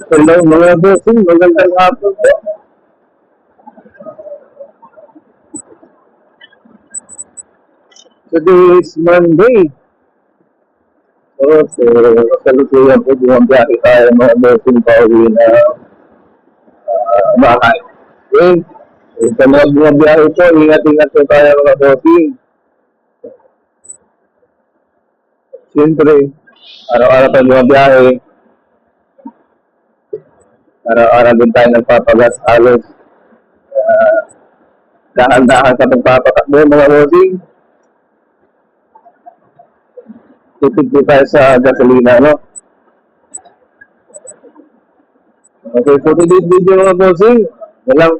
Hello mga bossing, magandang hapon po. Today is Monday. So kasalukuyan po bumabiyahe tayo mga bossing pauwi na bahay. Okay? Sa mga bumabiyahe po, ingat-ingat po tayo mga bossing. Siyempre, araw-araw tayo bumabiyahe. Araw-araw din tayo nagpapagas halos. Dahan-dahan sa pagpapatakbo mga bossing. Tipid po tayo sa gasolina, no? Okay, so today's video mga bossing, walang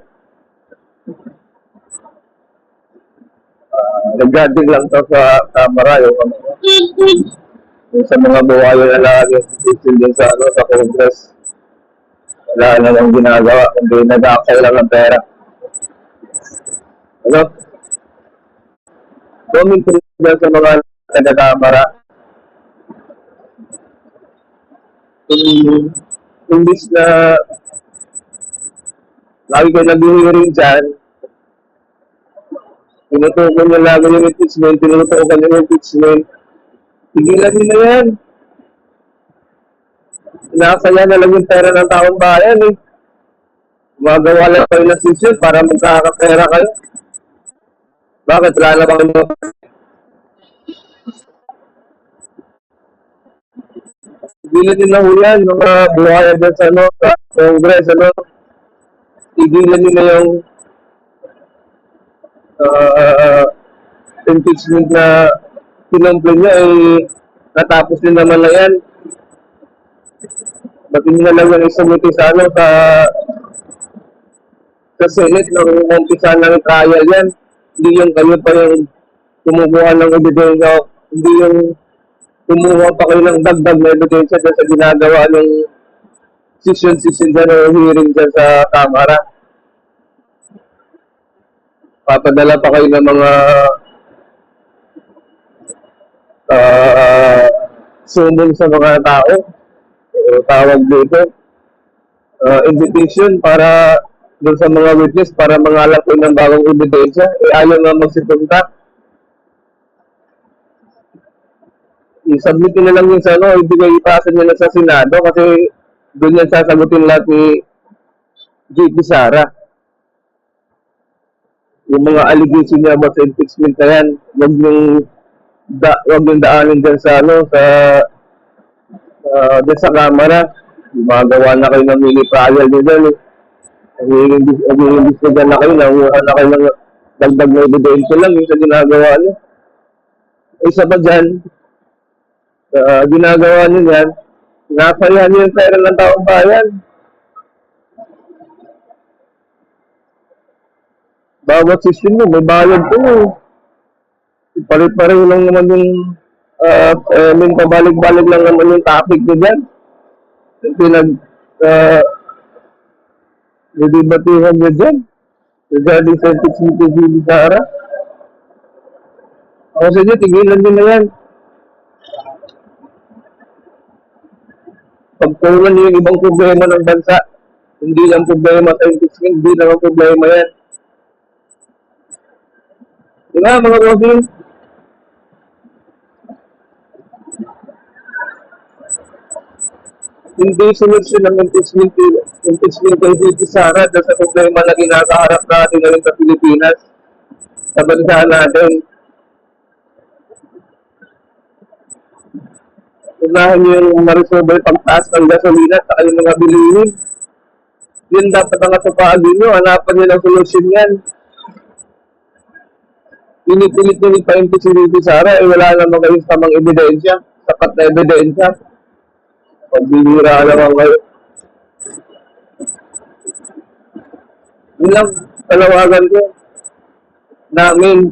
regarding lang to sa camera yung sa mga buhayo na lagi din sa sa Congress. Wala na lang ginagawa kundi nag-aakay lang ng pera. Ano? Comment ko rin sa mga taga-camera. Imbis na lagi kayo nag-hearing dyan, tinutukan nyo lagi yung impeachment, tinutukan yung impeachment, tigilan nyo na yan. Inakasaya na lang yung pera ng taong bayan eh. Gumagawa lang kayo ng session para magkakapera kayo. Bakit? Wala na ba kayo? Tigilan nyo na ho yan, mga buhaya dyan sa Congress, tigilan nyo na yung impeachment na pinamplin nyo ay natapos din naman na yan. Ba't nyo na lang yung isabuti sa sa Senate nung umpisa ng trial yan. Hindi yung kayo pa yung kumukuha ng ebidensya, hindi yung kumuha pa kayo ng dagdag na ebidensya sa ginagawa ng session dyan o hearing dyan sa Kamara. Papadala pa kayo ng mga sumbong sa mga tao. Tawag dito. Invitation para doon sa mga witness para mangalap ko ng bagong ebidensya. Ayaw nga magsipunta. I-submit na lang yung sa hindi kayo ipasa nila sa Senado kasi doon yan sasagutin lahat ni JP Sara. Yung mga allegation niya about sa impeachment na yan, wag yung daanin dyan sa dyan sa Kamara. Gumagawa na kayo ng mini trial nyo dyan eh. Nag-iimbis na dyan na kayo, nanguha na kayo ng dagdag na ebidensya lang yung sa ginagawa nyo. Isa pa dyan, ginagawa nyo yan, nasayahan nyo yung pera ng taong bayan. Bawat session mo, may bayad ko eh. Pareho lang naman yung may pabalik-balik lang naman yung topic nyo dyan. Nidibatihan nyo dyan regarding sa impeachment ni Sara. Ako sa inyo, tigilan nyo na yan. Pagpunan nyo yung ibang problema ng bansa, hindi lang problema sa impeachment, hindi lang problema yan. Diba mga bossing? Hindi solusyon ng impeachment kay VP Sara dahil sa problema na ginakaharap natin ngayon sa Pilipinas, sa bansa natin. Unahin nyo yung ma-resolve yung pagtaas ng gasolina at saka yung mga bilihin. Yun dapat ang atupagin nyo, hanapan nyo ng solusyon yan. Pinipilit nyo pa-impeach si VP Sara, wala naman kayong tamang ebidensya, sapat na ebidensya. Pagbibira naman kayo. Yun lang, palawagan ko. Namin,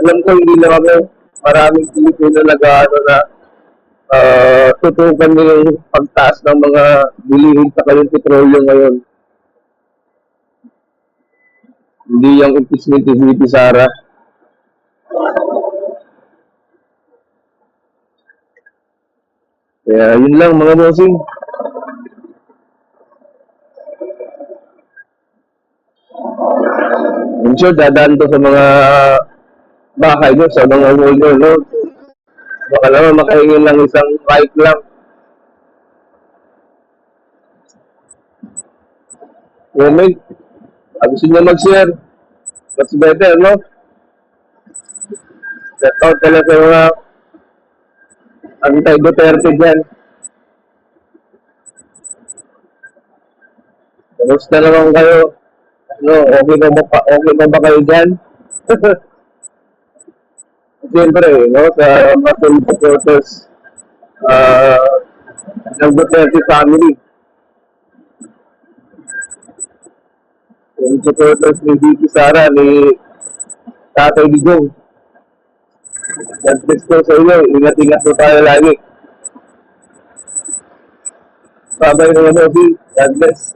alam ko hindi na kami, maraming Pilipino nag-ano na tutukan nyo yung pagtaas ng mga bilihin sa kayong petrolyo ngayon. Hindi yung impeachment ni VP Sara. Kaya yun lang mga bossing. sure dadaan to sa mga bahay nyo, sa mga wall nyo, no? Baka naman makahingin lang isang right lang. Comment. Gusto nyo mag-share. That's better, no? Shout out talaga sa mga anti-Duterte dyan. Kamusta naman kayo? No, okay na ba kayo dyan? Siyempre, no, sa mga supporters ng Duterte family. Yung supporters ni Vicky Sara, ni Tatay Digong. God bless ko sa inyo. Ingat-ingat po tayo lagi. Sabay naman po, God bless.